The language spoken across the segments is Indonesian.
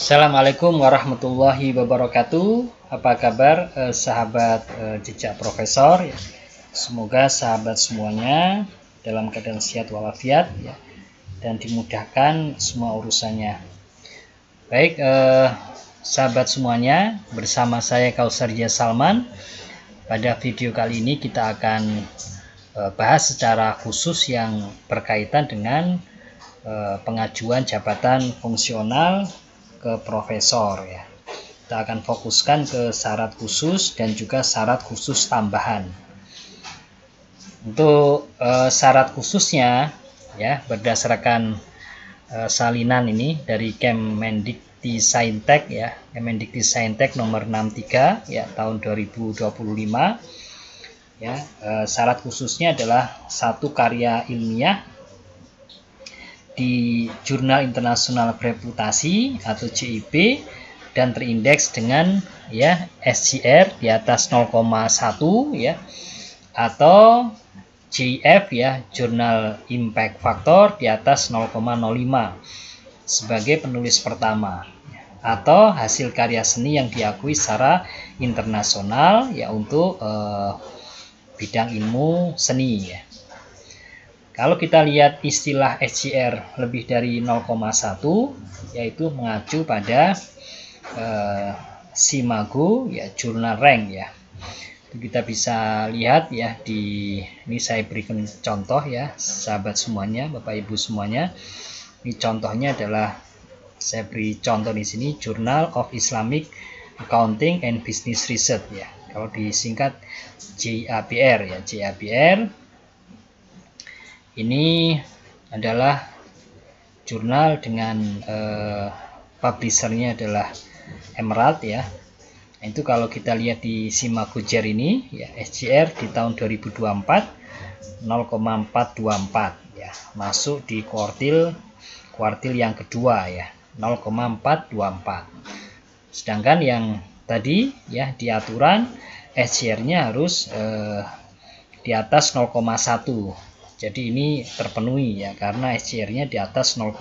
Assalamualaikum warahmatullahi wabarakatuh. Apa kabar sahabat jejak profesor ya. Semoga sahabat semuanya dalam keadaan sehat walafiat ya, dan dimudahkan semua urusannya. Baik sahabat semuanya, bersama saya Kausarja Salman. Pada video kali ini kita akan bahas secara khusus yang berkaitan dengan pengajuan jabatan fungsional ke profesor ya. Kita akan fokuskan ke syarat khusus dan juga syarat khusus tambahan. Untuk syarat khususnya ya, berdasarkan salinan ini dari Kemendikti-Saintek ya, Kemendikti-Saintek nomor 63 ya tahun 2025 ya. Syarat khususnya adalah satu karya ilmiah di Jurnal Internasional Bereputasi atau JIB dan terindeks dengan ya SJR di atas 0,1 ya, atau JIF ya, Jurnal Impact Factor di atas 0,05 sebagai penulis pertama, atau hasil karya seni yang diakui secara internasional ya untuk bidang ilmu seni ya. Kalau kita lihat istilah SJR lebih dari 0,1, yaitu mengacu pada SIMAGO ya, jurnal rank ya. Itu kita bisa lihat ya di ini, saya berikan contoh ya sahabat semuanya, Bapak Ibu semuanya. Ini contohnya adalah saya beri contoh di sini, Journal of Islamic Accounting and Business Research ya. Kalau disingkat JABR ya, JABR. Ini adalah jurnal dengan publishernya adalah Emerald ya. Itu kalau kita lihat di SIMAGO JER ini ya, SJR di tahun 2024 0,424 ya, masuk di kuartil yang kedua ya, 0,424. Sedangkan yang tadi ya di aturan SJR-nya harus di atas 0,1. Jadi ini terpenuhi ya, karena SJR-nya di atas 0,1.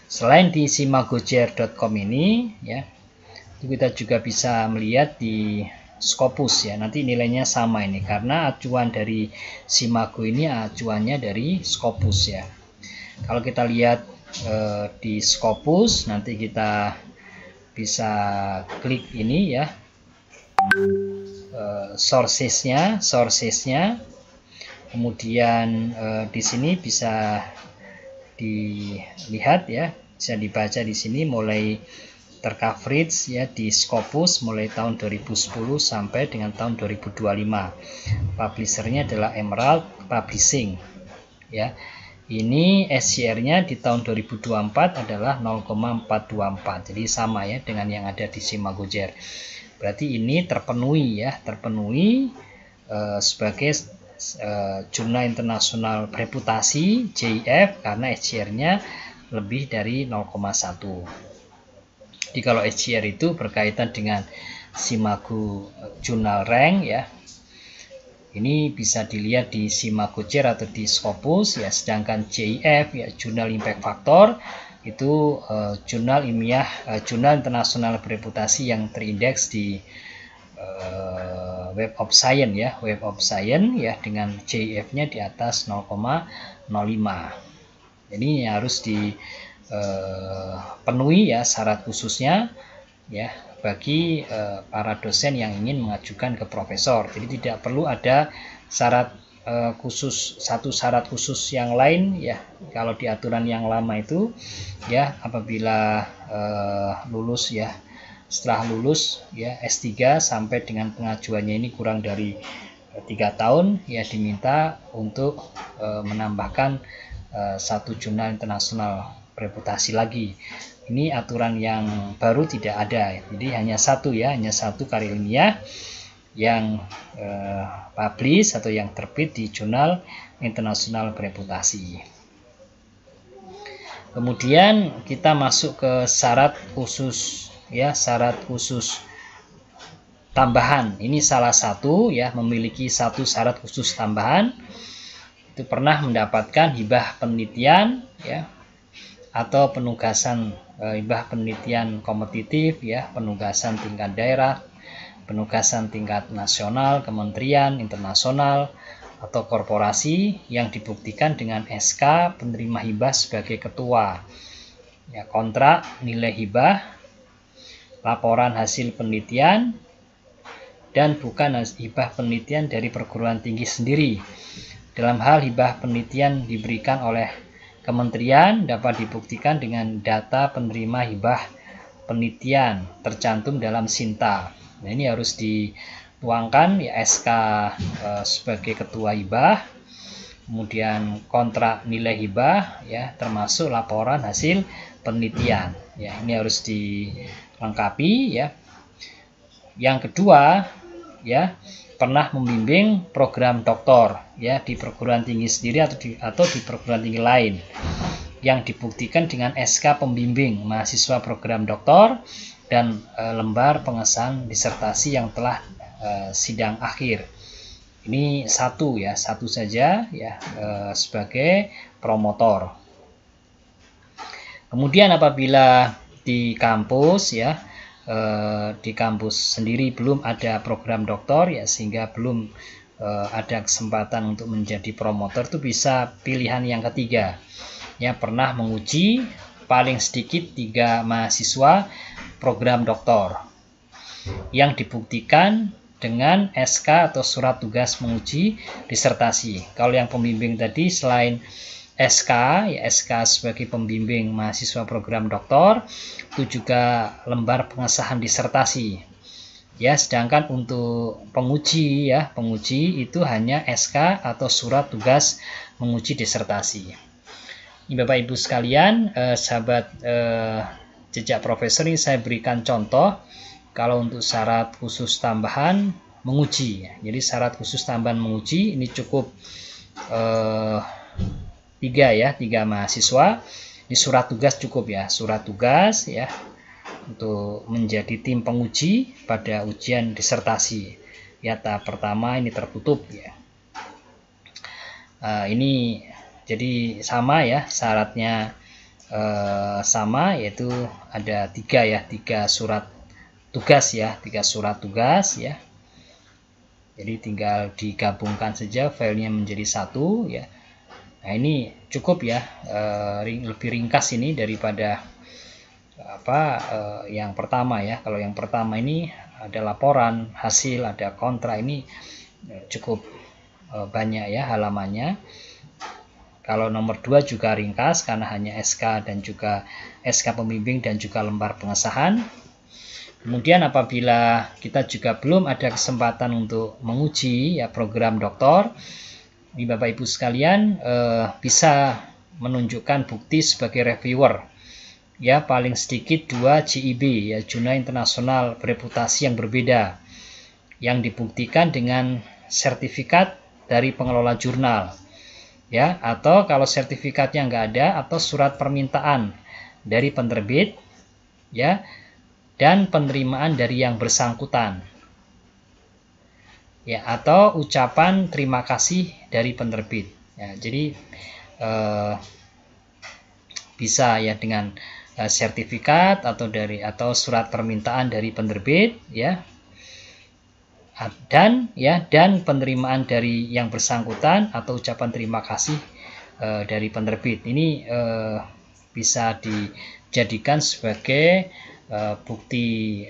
Selain di simagojer.com ini ya, kita juga bisa melihat di Scopus ya. Nanti nilainya sama ini karena acuan dari SIMAGO ini acuannya dari Scopus ya. Kalau kita lihat di Scopus, nanti kita bisa klik ini ya, sourcesnya. Kemudian di sini bisa dilihat ya, bisa dibaca di sini mulai tercoverage ya di Scopus mulai tahun 2010 sampai dengan tahun 2025. Publishernya adalah Emerald Publishing ya. Ini SJR-nya di tahun 2024 adalah 0,424. Jadi sama ya dengan yang ada di SIMAGO JER. Berarti ini terpenuhi ya, sebagai Jurnal Internasional Bereputasi JIF karena SJR-nya lebih dari 0,1. Jadi kalau SJR itu berkaitan dengan SIMAGO Jurnal Rank ya, ini bisa dilihat di SIMAGO JER atau di Scopus ya. Sedangkan JIF ya, Jurnal Impact Factor itu jurnal ilmiah, Jurnal Internasional Bereputasi yang terindeks di Web of Science ya, Web of Science ya, dengan JIF-nya di atas 0,05. Jadi harus dipenuhi ya syarat khususnya ya bagi para dosen yang ingin mengajukan ke profesor. Jadi tidak perlu ada syarat khusus, satu syarat khusus yang lain ya. Kalau di aturan yang lama itu ya, apabila lulus ya, setelah lulus ya S3 sampai dengan pengajuannya ini kurang dari 3 tahun ya, diminta untuk menambahkan satu jurnal internasional bereputasi lagi. Ini aturan yang baru, tidak ada ya. Jadi hanya satu ya, hanya satu karya ilmiah yang publish atau yang terbit di Jurnal Internasional Bereputasi. Kemudian kita masuk ke syarat khusus ya, syarat khusus tambahan. Ini salah satu ya, memiliki satu syarat khusus tambahan, itu pernah mendapatkan hibah penelitian ya, atau penugasan hibah penelitian kompetitif ya, penugasan tingkat daerah, penugasan tingkat nasional, kementerian, internasional, atau korporasi yang dibuktikan dengan SK penerima hibah sebagai ketua. Ya, kontrak nilai hibah, laporan hasil penelitian, dan bukan hibah penelitian dari perguruan tinggi sendiri. Dalam hal hibah penelitian diberikan oleh kementerian dapat dibuktikan dengan data penerima hibah penelitian tercantum dalam Sinta. Nah, ini harus dituangkan ya, SK sebagai ketua hibah, kemudian kontrak nilai hibah ya, termasuk laporan hasil penelitian. Ya, ini harus dilengkapi ya. Yang kedua ya, pernah membimbing program doktor ya di perguruan tinggi sendiri atau di perguruan tinggi lain yang dibuktikan dengan SK pembimbing mahasiswa program doktor dan lembar pengesahan disertasi yang telah sidang akhir. Ini satu saja ya sebagai promotor. Kemudian apabila di kampus ya, di kampus sendiri belum ada program doktor ya, sehingga belum ada kesempatan untuk menjadi promotor, itu bisa pilihan yang ketiga ya, pernah menguji paling sedikit 3 mahasiswa program doktor yang dibuktikan dengan SK atau surat tugas menguji disertasi. Kalau yang pembimbing tadi selain SK ya, SK sebagai pembimbing mahasiswa program doktor, itu juga lembar pengesahan disertasi ya. Sedangkan untuk penguji ya, penguji itu hanya SK atau surat tugas menguji disertasi. Ini Bapak Ibu sekalian, sahabat jejak profesor, ini saya berikan contoh kalau untuk syarat khusus tambahan menguji ya. Jadi syarat khusus tambahan menguji ini cukup 3 mahasiswa. Di surat tugas cukup ya, surat tugas ya untuk menjadi tim penguji pada ujian disertasi ya. Tahap pertama ini tertutup ya. Ini jadi sama ya, syaratnya sama, yaitu ada 3 surat tugas ya, 3 surat tugas ya. Jadi tinggal digabungkan saja filenya menjadi 1 ya. Nah, ini cukup ya, lebih ringkas ini daripada yang pertama ya. Kalau yang pertama ini ada laporan hasil, ada kontrak, ini cukup banyak ya halamannya. Kalau nomor 2 juga ringkas karena hanya SK dan juga SK pembimbing dan juga lembar pengesahan. Kemudian apabila kita juga belum ada kesempatan untuk menguji ya program doktor, ini Bapak Ibu sekalian bisa menunjukkan bukti sebagai reviewer ya, paling sedikit 2 JIB ya, jurnal internasional bereputasi yang berbeda, yang dibuktikan dengan sertifikat dari pengelola jurnal ya, atau kalau sertifikatnya nggak ada, atau surat permintaan dari penerbit ya, dan penerimaan dari yang bersangkutan ya, atau ucapan terima kasih dari penerbit ya. Jadi bisa ya dengan sertifikat atau surat permintaan dari penerbit ya, dan penerimaan dari yang bersangkutan atau ucapan terima kasih dari penerbit. Ini bisa dijadikan sebagai bukti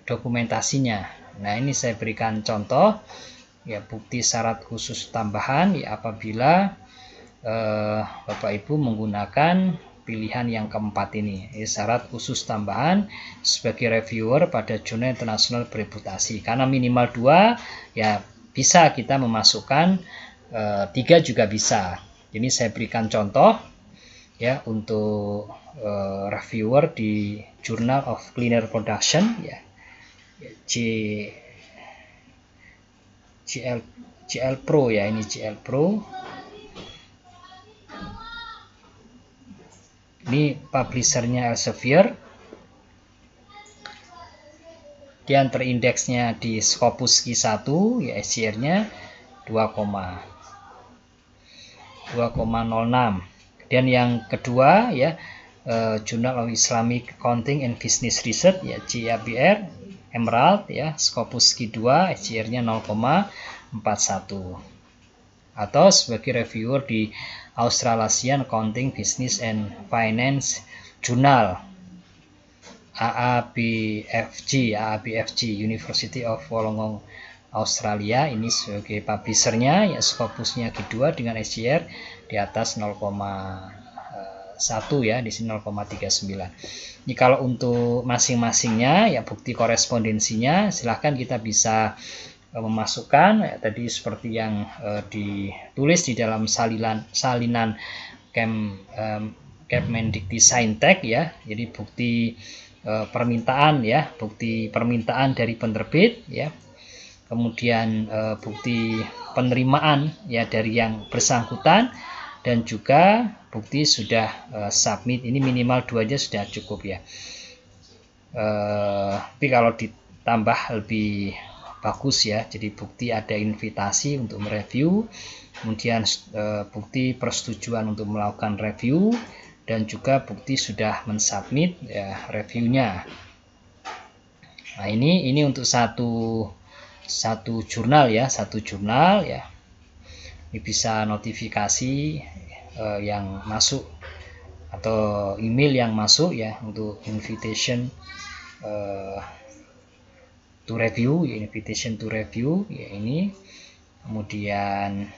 dokumentasinya. Nah, ini saya berikan contoh ya, bukti syarat khusus tambahan ya, apabila Bapak Ibu menggunakan pilihan yang keempat ini ya, syarat khusus tambahan sebagai reviewer pada jurnal internasional bereputasi. Karena minimal 2 ya, bisa kita memasukkan 3 juga bisa. Ini saya berikan contoh ya untuk reviewer di Journal of Cleaner Production ya, GL Pro ya, ini GL Pro. Ini publishernya Elsevier. Kemudian terindeksnya di Scopus Q1 ya, SCR-nya 2,06. Dan yang kedua ya, Journal of Islamic Accounting and Business Research ya, JABR Emerald ya, Scopus Q2 SJR-nya 0,41. Atau sebagai reviewer di Australasian Accounting Business and Finance Journal AABFG University of Wollongong Australia, ini sebagai publishernya ya, Scopusnya Q2 dengan SJR di atas 0,1 ya, di sini 0,39. Ini kalau untuk masing-masingnya ya, bukti korespondensinya silahkan kita bisa memasukkan ya, tadi seperti yang ditulis di dalam salinan Kemendikti Saintek ya. Jadi bukti permintaan ya, bukti permintaan dari penerbit ya, kemudian bukti penerimaan ya dari yang bersangkutan, dan juga bukti sudah submit. Ini minimal 2 aja sudah cukup ya. Tapi kalau ditambah lebih bagus ya, jadi bukti ada invitasi untuk mereview, kemudian bukti persetujuan untuk melakukan review, dan juga bukti sudah mensubmit ya reviewnya. Nah ini untuk satu jurnal ya, ini bisa notifikasi yang masuk atau email yang masuk ya, untuk invitation to review ya, ya ini. Kemudian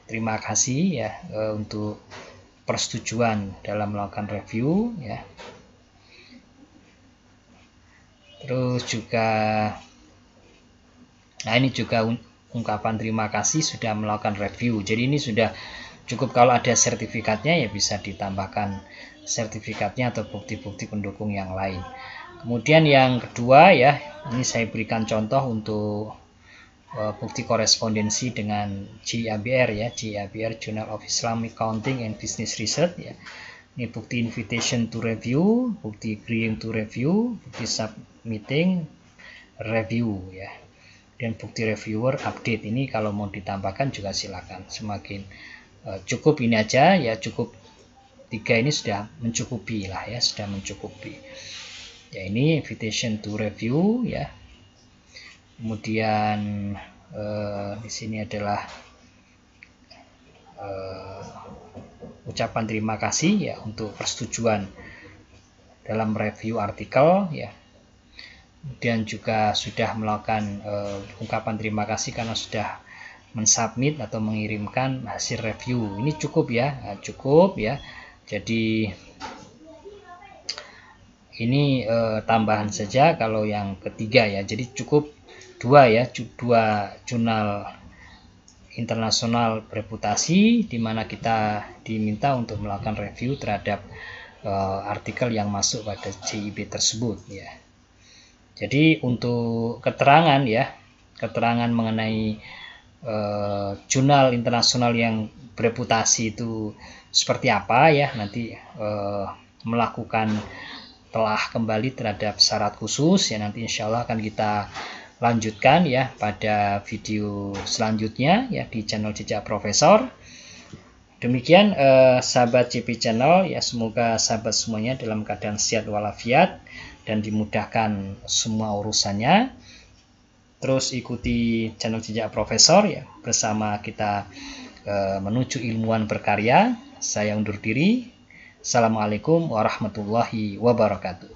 terima kasih ya untuk persetujuan dalam melakukan review ya. Terus juga ini juga ungkapan terima kasih sudah melakukan review. Jadi ini sudah cukup. Kalau ada sertifikatnya ya bisa ditambahkan sertifikatnya atau bukti-bukti pendukung yang lain. Kemudian yang kedua ya, ini saya berikan contoh untuk bukti korespondensi dengan JABR ya, JABR Journal of Islamic Accounting and Business Research ya. Ini bukti invitation to review, bukti agreeing to review, bukti submitting review ya, dan bukti reviewer update. Ini kalau mau ditambahkan juga silakan, semakin cukup ini aja ya, cukup 3 ini sudah mencukupi lah ya, sudah mencukupi ya. Ini invitation to review ya. Kemudian di sini adalah ucapan terima kasih ya untuk persetujuan dalam review artikel ya. Kemudian juga sudah melakukan ungkapan terima kasih karena sudah mensubmit atau mengirimkan hasil review. Ini cukup ya, cukup ya. Jadi ini tambahan saja kalau yang ketiga ya. Jadi cukup 2 ya, 2 jurnal internasional bereputasi di mana kita diminta untuk melakukan review terhadap artikel yang masuk pada JIB tersebut ya. Jadi untuk keterangan ya, keterangan mengenai jurnal internasional yang bereputasi itu seperti apa ya, nanti melakukan telah kembali terhadap syarat khusus ya, nanti insya Allah akan kita lanjutkan ya pada video selanjutnya ya di channel Jejak Profesor. Demikian sahabat JP Channel ya, semoga sahabat semuanya dalam keadaan sehat walafiat dan dimudahkan semua urusannya. Terus ikuti channel Jejak Profesor ya, bersama kita menuju ilmuwan berkarya. Saya undur diri. Assalamualaikum warahmatullahi wabarakatuh.